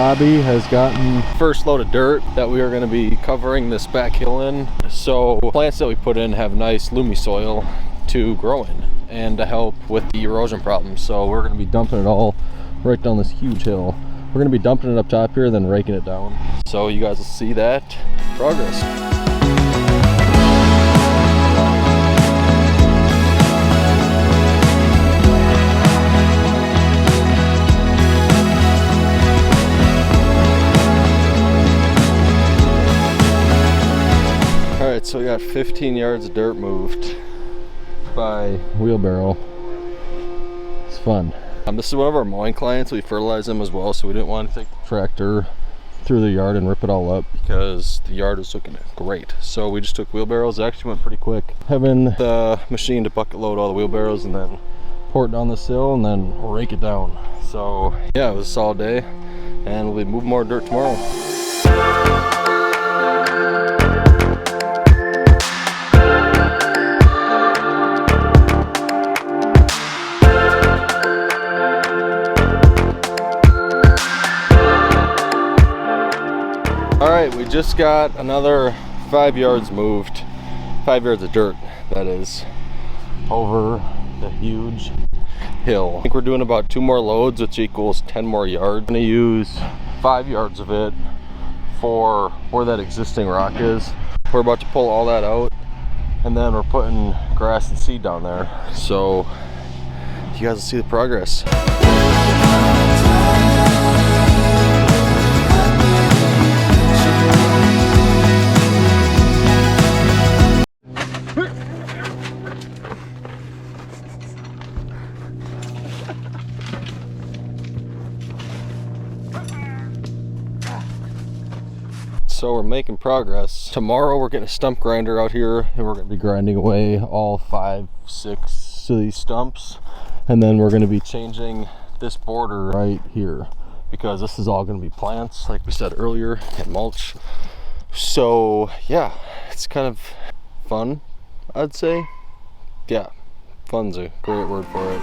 Bobby has gotten first load of dirt that we are going to be covering this back hill in. So plants that we put in have nice loomy soil to grow in and to help with the erosion problem. So we're going to be dumping it all right down this huge hill. We're going to be dumping it up top here, then raking it down. So you guys will see that progress. All right, so we got 15 yards of dirt moved by wheelbarrow. It's fun. This is one of our mowing clients. We fertilize them as well, so we didn't want to take the tractor through the yard and rip it all up because the yard was looking great. So we just took wheelbarrows. It actually went pretty quick. Having the machine to bucket load all the wheelbarrows and then pour it down this hill and then rake it down. So yeah, it was a solid day, and we'll be moving more dirt tomorrow. Alright, we just got another 5 yards moved, 5 yards of dirt, that is, over the huge hill. I think we're doing about 2 more loads, which equals 10 more yards. I'm going to use 5 yards of it for where that existing rock is. We're about to pull all that out, and then we're putting grass and seed down there. So you guys will see the progress. So we're making progress. Tomorrow we're getting a stump grinder out here, and we're going to be grinding away all 5, 6 of these stumps, and then we're going to be changing this border right here because this is all going to be plants, like we said earlier, and mulch. So yeah, it's kind of fun, I'd say. Yeah, fun's a great word for it.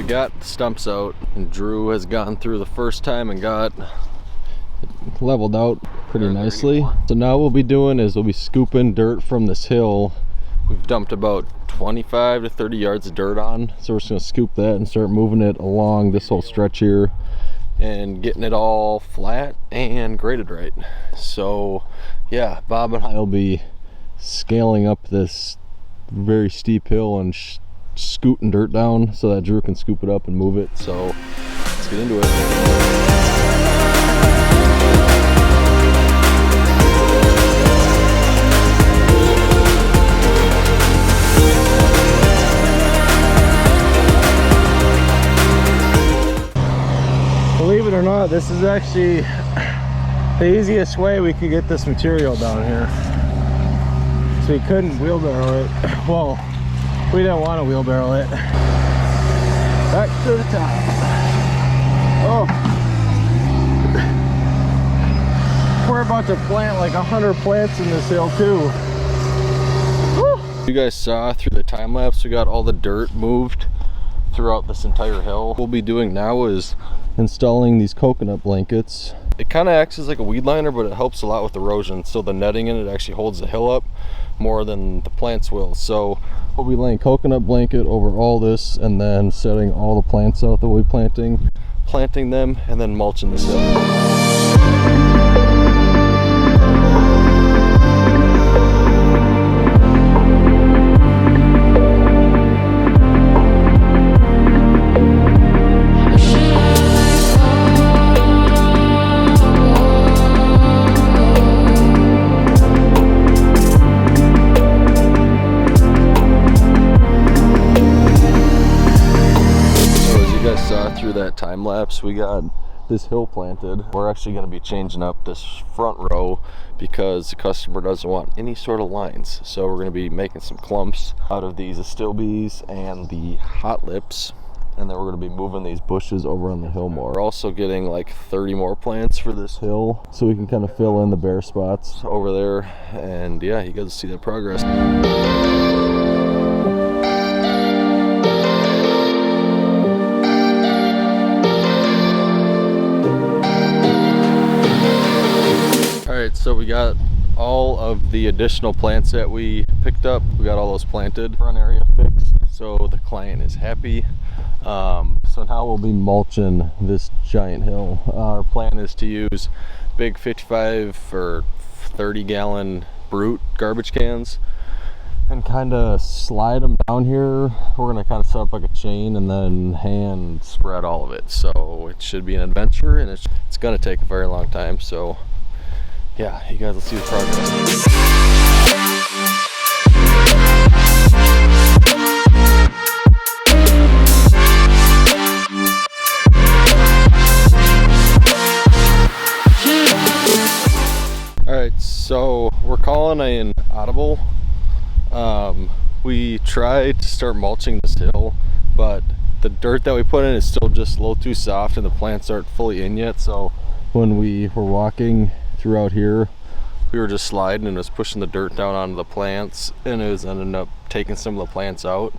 Got the stumps out, and Drew has gone through the first time and got it leveled out pretty nicely. So now what we'll be doing is we'll be scooping dirt from this hill. We've dumped about 25 to 30 yards of dirt on, so we're just going to scoop that and start moving it along this whole stretch here and getting it all flat and graded right. So yeah, Bob and I will be scaling up this very steep hill and scooting dirt down so that Drew can scoop it up and move it. So let's get into it. Believe it or not, this is actually the easiest way we could get this material down here. So we couldn't wheelbarrow it. Well, we didn't want to wheelbarrow it. Back to the top. Oh. We're about to plant like 100 plants in this hill too. Woo. You guys saw through the time lapse, we got all the dirt moved throughout this entire hill. What we'll be doing now is installing these coconut blankets. It kind of acts as like a weed liner, but it helps a lot with erosion. So the netting in it actually holds the hill up more than the plants will. So we'll be laying coconut blanket over all this and then setting all the plants out that we'll be planting them, and then mulching this hill. Through that time lapse, we got this hill planted. We're actually going to be changing up this front row because the customer doesn't want any sort of lines. So we're going to be making some clumps out of these astilbes and the hot lips, and then we're going to be moving these bushes over on the hill more. We're also getting like 30 more plants for this hill, so we can kind of fill in the bare spots over there. And yeah, you guys see that progress. Alright, so we got all of the additional plants that we picked up. We got all those planted. Front area fixed, so the client is happy. So now we'll be mulching this giant hill. Our plan is to use big 55 or 30 gallon Brute garbage cans and kind of slide them down here. We're gonna kind of set up like a chain and then hand spread all of it. So it should be an adventure, and it's gonna take a very long time. So yeah, you guys will see the progress. Alright, so we're calling an audible. We tried to start mulching this hill, but the dirt that we put in is still just a little too soft and the plants aren't fully in yet. So when we were walking throughout here, we were just sliding and it was pushing the dirt down onto the plants, and it was ending up taking some of the plants out.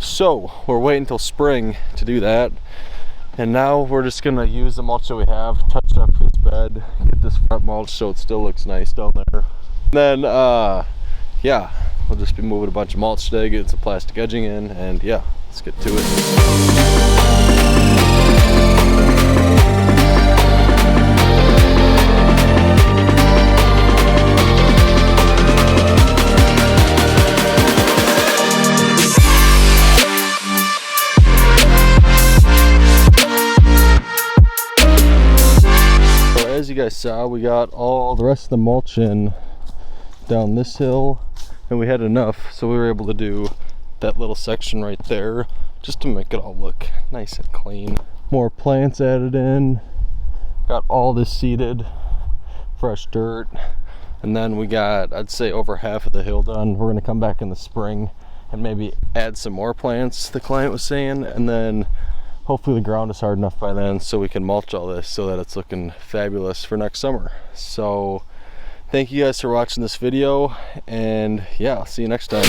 So we're waiting until spring to do that, and now we're just gonna use the mulch that we have, touch up this bed, get this front mulch so it still looks nice down there. And then yeah, we'll just be moving a bunch of mulch today, getting some plastic edging in, and yeah, let's get to it. As you guys saw, we got all the rest of the mulch in down this hill, and we had enough, so we were able to do that little section right there just to make it all look nice and clean. More plants added in, got all this seeded, fresh dirt, and then we got, I'd say, over half of the hill done. We're gonna come back in the spring and maybe add some more plants, the client was saying, and then hopefully the ground is hard enough by then so we can mulch all this so that it's looking fabulous for next summer. So thank you guys for watching this video, and yeah, I'll see you next time.